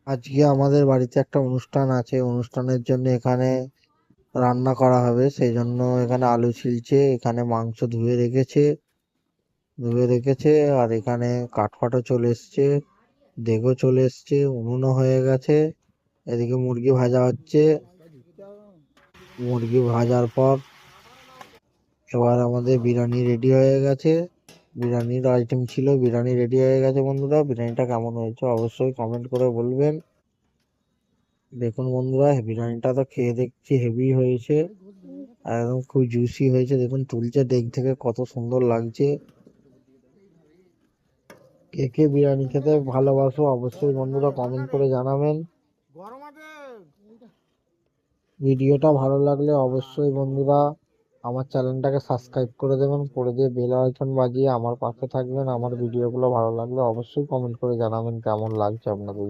আজকে আমাদের বাড়িতে একটা অনুষ্ঠান আছে, অনুষ্ঠানের জন্য এখানে রান্না করা হবে, সেই জন্য এখানে আলু ছিলছে, এখানে মাংস ধুয়ে রেখেছে। আর এখানে কাঠফাটও চলে এসছে, দেগও চলে এসছে, উনুনও হয়ে গেছে। এদিকে মুরগি ভাজা হচ্ছে। মুরগি ভাজার পর এবার আমাদের বিরিয়ানি রেডি হয়ে গেছে। বিরিয়ানির আইটেম ছিল, বিরিয়ানি রেডি হয়ে গেছে। বন্ধুরা, বিরিয়ানিটা কেমন হয়েছে অবশ্যই কমেন্ট করে বলবেন। দেখুন বন্ধুরা, বিরিয়ানিটা তো খেয়ে দেখছি হেভি হয়েছে, আর একদম খুব জুসি হয়েছে। দেখুন তুলছে ডেক থেকে, কত সুন্দর লাগছে। কে কে বিরিয়ানি খেতে ভালোবাসো অবশ্যই বন্ধুরা কমেন্ট করে জানাবেন। ভিডিওটা ভালো লাগলে অবশ্যই বন্ধুরা আমার চ্যানেলটাকে সাবস্ক্রাইব করে দেবেন, করে দিয়ে বেল আইকন বাজিয়ে আমার পাশে থাকবেন। আমার ভিডিওগুলো ভালো লাগলে অবশ্যই কমেন্ট করে জানাবেন কেমন লাগছে আপনাদের।